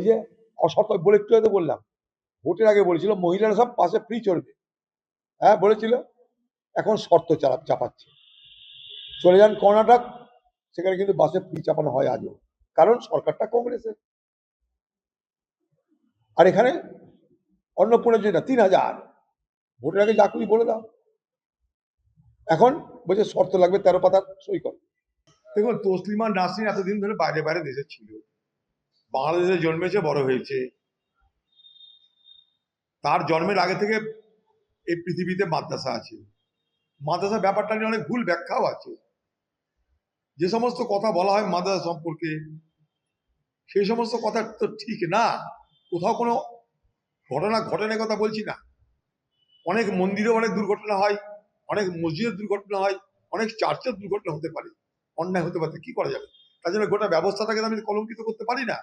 যে অশর্ত বলে একটু হয়তো বললাম, ভোটের আগে বলেছিল মহিলারা সব বাসে ফ্রি চড়বে, হ্যাঁ বলেছিল, এখন শর্ত চাপাচ্ছে। চলে যান কর্ণাটক, সেখানে কিন্তু বাসে ফ্রি চাপানো হয় আজও, কারণ সরকারটা কংগ্রেসের। আর এখানে অন্নপূর্ণা যোজনা 3,000, ভোটের আগে যা খুশি বলে দাও, এখন বলছে শর্ত লাগবে 13 পাতার সই কর। দেখুন, তসলিমা নাসরিন এতদিন ধরে বাইরে বাইরে দেশে ছিল, বাংলাদেশে জন্মেছে, বড় হয়েছে। তার জন্মের আগে থেকে এই পৃথিবীতে মাদ্রাসা আছে। মাদ্রাসা ব্যাপারটা নিয়ে অনেক ভুল ব্যাখ্যাও আছে। যে সমস্ত কথা বলা হয় মাদ্রাসা সম্পর্কে, সেই সমস্ত কথা তো ঠিক না। কোথাও কোনো ঘটনা ঘটনার কথা বলছি না। অনেক মন্দিরে অনেক দুর্ঘটনা হয়, অনেক মসজিদের দুর্ঘটনা হয়, অনেক চার্চের দুর্ঘটনা হতে পারে, অন্যায় হতে পারে, কি করা যাবে? তার জন্য গোটা ব্যবস্থাটাকে আমি কলঙ্কিত করতে পারি না।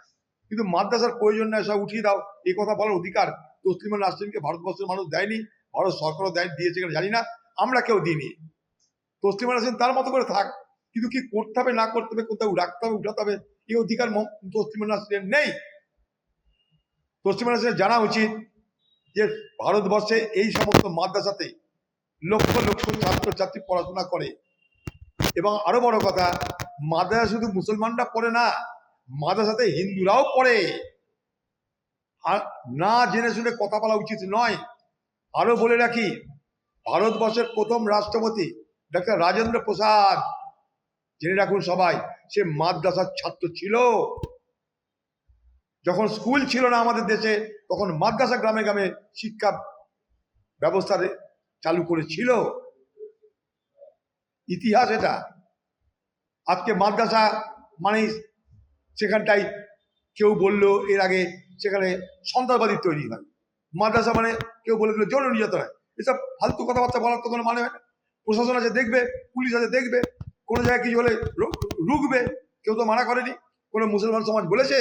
কিন্তু মাদ্রাসার প্রয়োজন নেই, সব উঠিয়ে দাও, এই কথা বলার অধিকার তসলিমা নাসরিনকে ভারতবর্ষের মানুষ দেয়নি, ভারত সরকারও দিয়েছে কিনা জানি না, আমরা কেউ দিইনি। তসলিমা নাসরিন তার মতো করে থাক, কিন্তু কি করতে হবে না করতে হবে, কোথাও রাখতে হবে উঠাতে হবে, এই অধিকার তসলিমা নাসরিনের নেই। তসলিমা নাসরিনের জানা উচিত যে ভারতবর্ষে এই সমস্ত মাদ্রাসাতে লক্ষ লক্ষ ছাত্রছাত্রী পড়াশোনা করে, এবং আরো বড় কথা, মাদ্রাসা শুধু মুসলমানরা পড়ে না, মাদ্রাসাতে হিন্দুরাও পড়ে। আর না জেনে শুনে কথা বলা উচিত নয়। আরো বলে রাখি, ভারতবর্ষের প্রথম রাষ্ট্রপতি ডক্টর রাজেন্দ্র প্রসাদ, জেনে রাখুন সবাই, সে মাদ্রাসার ছাত্র ছিল। যখন স্কুল ছিল না আমাদের দেশে, তখন মাদ্রাসা গ্রামে গ্রামে শিক্ষা ব্যবস্থা চালু করেছিল। ইতিহাস এটা। আজকে মাদ্রাসা মানে সেখানটাই কেউ বললো এর আগে সেখানে সন্ত্রাসবাদী তৈরি হয়, মাদ্রাসা মানে কেউ বলে দিল যৌন নির্যাতন হয়। এসব ফালতু কথাবার্তা বলার তো কোনো মানে হয় না। প্রশাসন আছে দেখবে, পুলিশ আছে দেখবে, কোনো জায়গায় কিছু হলে রুখবে, কেউ তো মানা করেনি। কোনো মুসলমান সমাজ বলেছে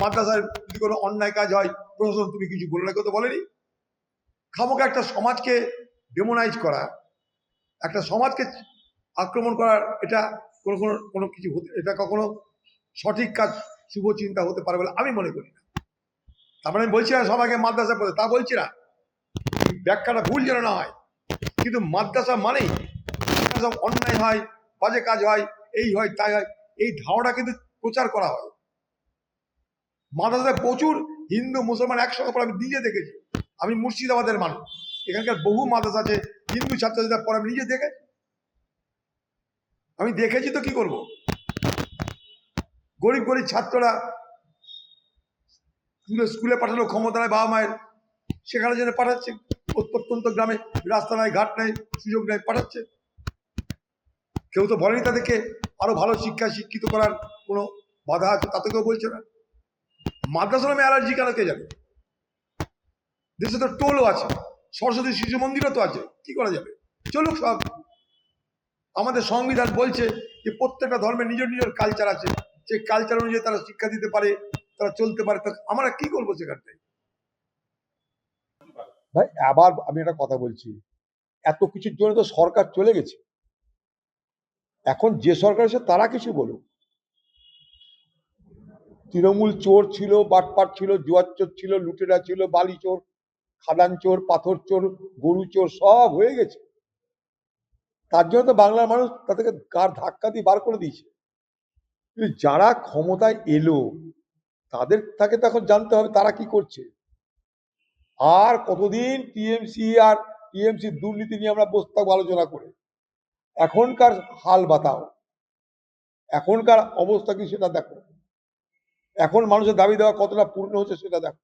মাদ্রাসায় যদি কোনো অন্যায় কাজ হয় প্রশাসন তুমি কিছু বলে না, কেউ তো বলেনি। খামোকা একটা সমাজকে ডেমোনাইজ করা, একটা সমাজকে আক্রমণ করার, এটা কোনো কোনো কোনো কিছু এটা কখনো সঠিক কাজ, শুভ চিন্তা হতে পারে বলে আমি মনে করি না। তার মানে আমি বলছি না সবাইকে মাদ্রাসা পড়ে, তা বলছি না, ব্যাখ্যাটা ভুল যেন না হয়। কিন্তু মাদ্রাসা মানেই সব অন্যায় হয়, বাজে কাজ হয়, এই হয় তাই হয়, এই ধারণা কিন্তু প্রচার করা হয়। মাদ্রাসায় প্রচুর হিন্দু মুসলমান একসঙ্গে পড়ে, আমি নিজে দেখেছি। আমি মুর্শিদাবাদের মানুষ, এখানকার বহু মাদ্রাসা আছে, হিন্দু ছাত্রছাত্রীরা পড়ে, আমি নিজে দেখেছি। আমি দেখেছি তো কি করব। গরিব গরিব ছাত্ররা স্কুলে পাঠানো ক্ষমতা নেই বাবা মায়ের, সেখানে যেন পাঠাচ্ছে। প্রত্যন্ত গ্রামে রাস্তা নাই, ঘাট নাই, সুযোগ নেই, পাঠাচ্ছে। কেউ তো বলেনি তাদেরকে আরো ভালো শিক্ষায় শিক্ষিত করার কোনো বাধা আছে, তাতে কেউ বলছে না। মাদ্রাসা নামে অ্যালার্জি কেন কে জানে? দেশে তো টোলও আছে, সরস্বতী শিশু মন্দিরও তো আছে, কি করা যাবে? চলুক সব। আমাদের সংবিধান বলছে যে প্রত্যেকটা ধর্মের নিজের নিজের কালচার আছে, সেই কালচার অনুযায়ী তারা শিক্ষা দিতে পারে, তারা চলতে পারে, আমরা কি করবো সেখানটায়? ভাই আবার আমি একটা কথা বলছি, এত কিছুর জন্য তো সরকার চলে গেছে, এখন যে সরকার এসে তারা কিছু বলুক। তৃণমূল চোর ছিল, বাটপাট ছিল, জুয়ার চোর ছিল, লুটেরা ছিল, বালি চোর, খাদান চোর, পাথর চোর, গরু চোর, সব হয়ে গেছে। তার জন্য তো বাংলার মানুষ তাদেরকে গার ধাক্কা দিয়ে বার করে দিয়েছে। কিন্তু যারা ক্ষমতায় এলো তাদের তাকে তো এখন জানতে হবে তারা কি করছে। আর কতদিন টিএমসি আর টিএমসি দুর্নীতি নিয়ে আমরা বসে থাকবো আলোচনা করে? এখনকার হাল বাতাও, এখনকার অবস্থা কি সেটা দেখো। এখন মানুষের দাবি দেওয়া কতটা পূর্ণ হচ্ছে সেটা দেখো।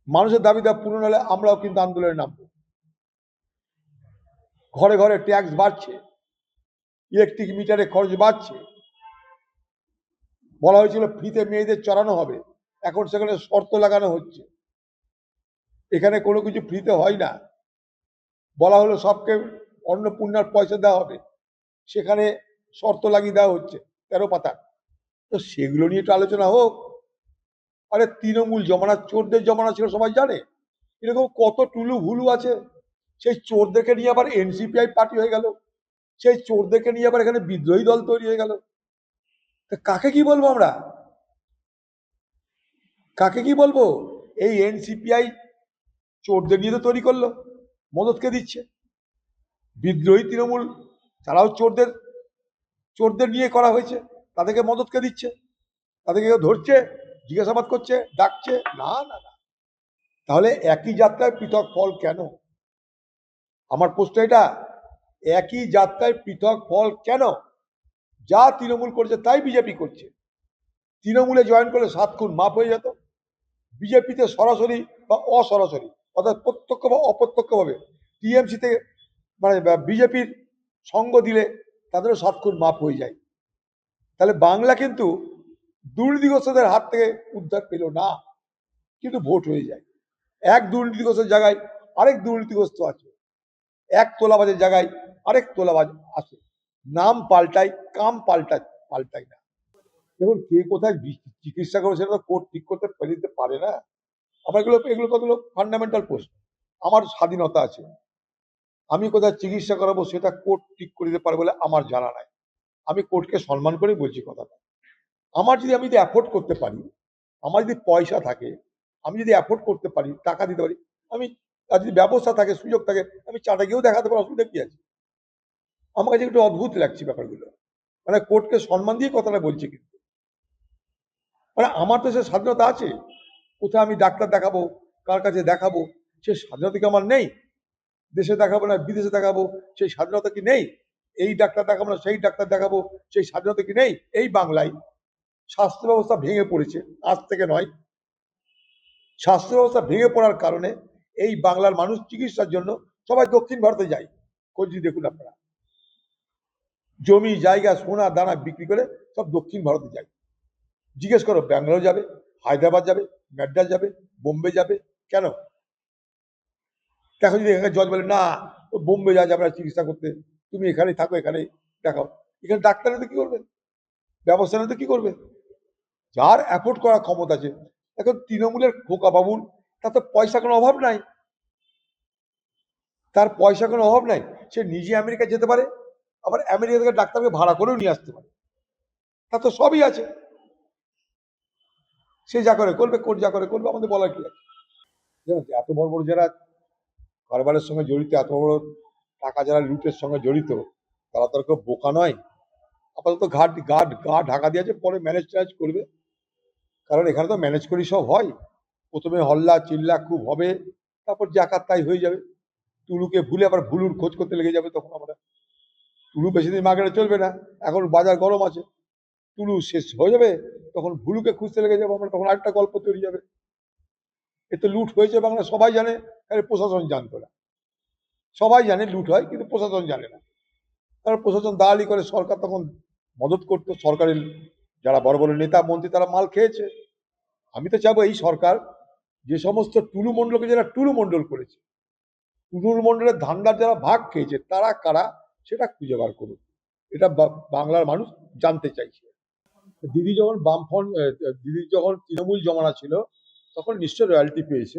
মানুষের দাবি দেওয়া পূর্ণ হলে আমরাও কিন্তু আন্দোলনে নামবো। ঘরে ঘরে ট্যাক্স বাড়ছে, ইলেকট্রিক মিটারে খরচ বাড়ছে। বলা হয়েছিল ফ্রিতে মেয়েদের চড়ানো হবে, এখন সেখানে শর্ত লাগানো হচ্ছে। এখানে কোনো কিছু ফ্রিতে হয় না। বলা হলো সবকে অন্নপূর্ণার পয়সা দেওয়া হবে, সেখানে শর্ত লাগিয়ে দেওয়া হচ্ছে 13 পাতা। তো সেগুলো নিয়ে একটু আলোচনা হোক। আরে তৃণমূল জমানা, চোরদের জমানা ছিল, সবাই জানে। এরকম কত টুলু ভুলু আছে। সেই চোরদেরকে নিয়ে আবার এনসিপিআই পার্টি হয়ে গেল, সেই চোরদেরকে নিয়ে আবার এখানে বিদ্রোহী দল তৈরি হয়ে গেল। কাকে কি বলবো আমরা? কাকে কি বলবো? এই এনসিপিআই চোরদের নিয়ে তো তৈরি করলো, মদতকে দিচ্ছে। বিদ্রোহী তৃণমূল তারাও চোরদের নিয়ে করা হয়েছে, তাদেরকে মদতকে দিচ্ছে, তাদেরকে কেউ ধরছে, জিজ্ঞাসাবাদ করছে, ডাকছে? না না না। তাহলে একই যাত্রায় পৃথক ফল কেন? আমার প্রশ্ন এটা, একই যাত্রায় পৃথক ফল কেন? যা তৃণমূল করছে তাই বিজেপি করছে। তৃণমূলে জয়েন করলে 7 খুন মাফ হয়ে যেত, বিজেপিতে সরাসরি বা অসরাসরি অর্থাৎ প্রত্যক্ষ বা অপ্রত্যক্ষভাবে টিএমসিতে মানে বিজেপির সঙ্গ দিলে তাদেরও 7 খুন মাফ হয়ে যায়। তাহলে বাংলা কিন্তু দুর্নীতিগ্রস্তদের হাত থেকে উদ্ধার পেল না, কিন্তু ভোট হয়ে যায়। এক দুর্নীতিগ্রস্তের জায়গায় আরেক দুর্নীতিগ্রস্ত আছে, এক তোলাবাজের জায়গায় আরেক তোলাবাজ আছে। নাম পাল্টায়, কাম পাল্টায় না। দেখুন, কে কোথায় চিকিৎসা করবে সেটা তো কোর্ট ঠিক করতে দিতে পারে না। আমার এগুলো কতগুলো ফান্ডামেন্টাল প্রশ্ন। আমার স্বাধীনতা আছে, আমি কোথায় চিকিৎসা করাবো সেটা কোর্ট ঠিক করে দিতে পারে বলে আমার জানা নাই। আমি কোর্টকে সম্মান করে বলছি কথাটা। আমি যদি অ্যাফোর্ড করতে পারি, আমার যদি পয়সা থাকে, আমি যদি অ্যাফোর্ড করতে পারি, টাকা দিতে পারি, আমি, আর যদি ব্যবস্থা থাকে, সুযোগ থাকে, আমি চাটা গিয়েও দেখাতে পারি, অসুবিধা কি আছে? আমার কাছে একটু অদ্ভুত লাগছে ব্যাপারগুলো। মানে কোর্টকে সম্মান দিয়ে কথাটা বলছি, কিন্তু মানে আমার তো সে স্বাধীনতা আছে। কোথায় আমি ডাক্তার দেখাবো, কার কাছে দেখাবো, সে স্বাধীনতা কি আমার নেই? দেশে দেখাবো না বিদেশে দেখাবো, সেই স্বাধীনতা কি নেই? এই ডাক্তার দেখাবো না সেই ডাক্তার দেখাবো, সেই স্বাধীনতা কি নেই? এই বাংলায় স্বাস্থ্য ব্যবস্থা ভেঙে পড়েছে, আজ থেকে নয়। স্বাস্থ্য ব্যবস্থা ভেঙে পড়ার কারণে এই বাংলার মানুষ চিকিৎসার জন্য সবাই দক্ষিণ ভারতে যায়। খোঁজ দেখুন আপনারা, জমি জায়গা সোনা দানা বিক্রি করে সব দক্ষিণ ভারতে যায়। জিজ্ঞেস করো, ব্যাঙ্গালোর যাবে, হায়দ্রাবাদ যাবে, ম্যাড্রাস যাবে, বোম্বে যাবে, কেন? দেখো, যদি এখানে জজ বলে না বোম্বে যাওয়া যাবে না চিকিৎসা করতে, তুমি এখানেই থাকো, এখানেই দেখাও, এখানে ডাক্তার নিতে কি করবে? ব্যবস্থা নিতে কি করবে? যার অ্যাফোর্ড করার ক্ষমতা আছে। এখন তৃণমূলের খোকা বাবুর, তার তো পয়সা কোনো অভাব নাই, তার পয়সা কোনো অভাব নাই। সে নিজে আমেরিকা যেতে পারে, আবার আমেরিকা থেকে ডাক্তারকে ভাড়া করেও নিয়ে আসতে পারে, তার তো সবই আছে। সে যা করে করবে, কোর্ট যা করে করবে, আমাদের বলার কি আছে? এত বড় বড় যারা কারবারের সঙ্গে জড়িত, এত বড় টাকা যারা লুটের সঙ্গে জড়িত, তারা তো আর কেউ বোকা নয়। আপাতত গা ঢাকা দিয়েছে, পরে ম্যানেজ ট্যানেজ করবে। কারণ এখানে তো ম্যানেজ করি সব হয়। প্রথমে হল্লা চিল্লা খুব হবে, তারপর জাকাত তাই হয়ে যাবে। টুলুকে ভুলে আবার ভুলুর খোঁজ করতে লেগে যাবে। তখন আমরা, টুলু বেশি দিন মার্কেটে চলবে না, এখন বাজার গরম আছে, টুলু শেষ হয়ে যাবে, তখন ভুলুকে খুঁজতে লেগে যাবো আমরা, তখন আরেকটা গল্প তৈরি যাবে। এতে লুট হয়েছে বাংলা সবাই জানে, আরে প্রশাসন জানতো না। সবাই জানে লুট হয়, কিন্তু প্রশাসন জানে না। কারণ প্রশাসন দালালি করে, সরকার তখন মদত করতো, সরকারের যারা বড় বড় নেতা মন্ত্রী তারা মাল খেয়েছে। আমি তো চাবো এই সরকার যে সমস্ত টুলু মণ্ডলকে যারা টুলু মণ্ডল করেছে, টুলু মণ্ডলের ধান্দার যারা ভাগ খেয়েছে, তারা কারা সেটা খুঁজে বার করুন। এটা বাংলার মানুষ জানতে চাইছে। দিদি যখন দিদি যখন তৃণমূল জমানা ছিল, তখন নিশ্চয় রয়্যালটি পেয়েছে।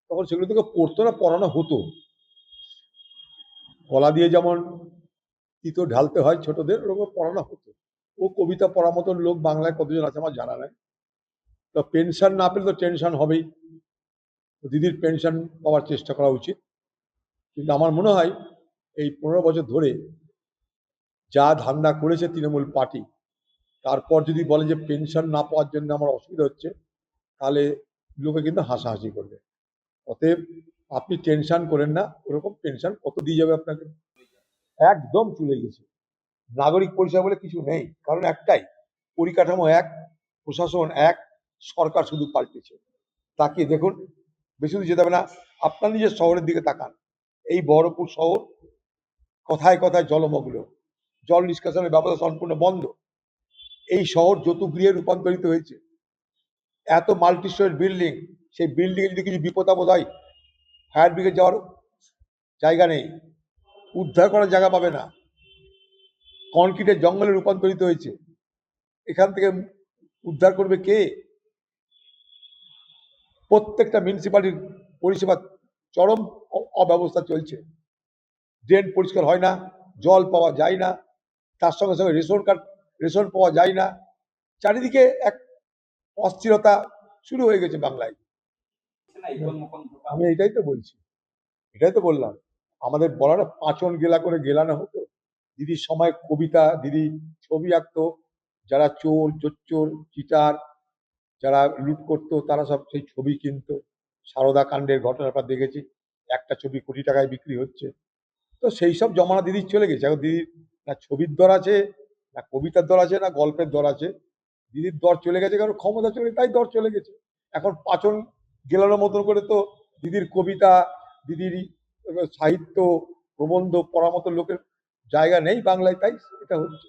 তখন সেগুলো থেকে পড়তো না, পড়ানো হতো। কলা দিয়ে যেমন তিতো ঢালতে হয় ছোটদের, ওরকম পড়ানো হতো। ও কবিতা পড়ার মতন লোক বাংলায় কতজন আছে আমার জানা নাই। তো পেনশন না পেলে তো টেনশন হবেই। দিদির পেনশন পাওয়ার চেষ্টা করা উচিত। কিন্তু আমার মনে হয় এই 15 বছর ধরে যা ধান্দা করেছে তৃণমূল পার্টি, তারপর যদি বলে যে পেনশন না পাওয়ার জন্য আমার অসুবিধা হচ্ছে, তাহলে লোকে কিন্তু হাসাহাসি করবে। অতএব আপনি টেনশন করেন না, ওরকম পেনশন কত দিয়ে যাবে আপনাকে? একদম চলে গেছে। নাগরিক পরিষেবা বলে কিছু নেই, কারণ একটাই, পরিকাঠামো এক, প্রশাসন এক, সরকার শুধু পাল্টেছে। তাকিয়ে দেখুন, বেশি দূর যেতে হবে না, আপনার নিজের শহরের দিকে তাকান। এই বহরমপুর শহর কথায় কথায় জলমগ্ন, জল নিষ্কাশনের ব্যবস্থা সম্পূর্ণ বন্ধ। এই শহর জতুগৃহে রূপান্তরিত হয়েছে। এত মাল্টি স্টোরেড বিল্ডিং, সেই বিল্ডিংয়ে যদি কিছু বিপদ আপদ হয়, ফায়ার ব্রিগেড যাওয়ার জায়গা নেই, উদ্ধার করার জায়গা পাবে না। কনক্রিটের জঙ্গলে রূপান্তরিত হয়েছে, এখান থেকে উদ্ধার করবে কে? প্রত্যেকটা মিউনিসিপালিটির পরিষেবা চরম অব্যবস্থা চলছে। ড্রেন পরিষ্কার হয় না, জল পাওয়া যায় না, তার সঙ্গে সঙ্গে রেশন পাওয়া যায় না। চারিদিকে এক অস্থিরতা, শুরু হয়ে গেছে বাংলায়। আমি এটাই তো বললাম, আমাদের বলার পাঁচন গেলা করে গেলানো হতো। দিদির সময় কবিতা, দিদি ছবি আঁকতো, যারা চোর জোচ্চোর চিটার যারা লুট করতো তারা সব সেই ছবি কিনতো। সারদা কাণ্ডের ঘটনাটা দেখেছি, একটা ছবি কোটি টাকায় বিক্রি হচ্ছে। তো সেই সব জমানা দিদির চলে গেছে। এখন দিদির না ছবির দর আছে, না কবিতার দর আছে, না গল্পের দর আছে। দিদির দর চলে গেছে, কারণ ক্ষমতা চলে তাই দর চলে গেছে। এখন পাচন গেলানোর মতন করে তো দিদির কবিতা, দিদির সাহিত্য, প্রবন্ধ পড়ার মতো লোকের জায়গা নেই বাংলায়, তাই এটা হচ্ছে।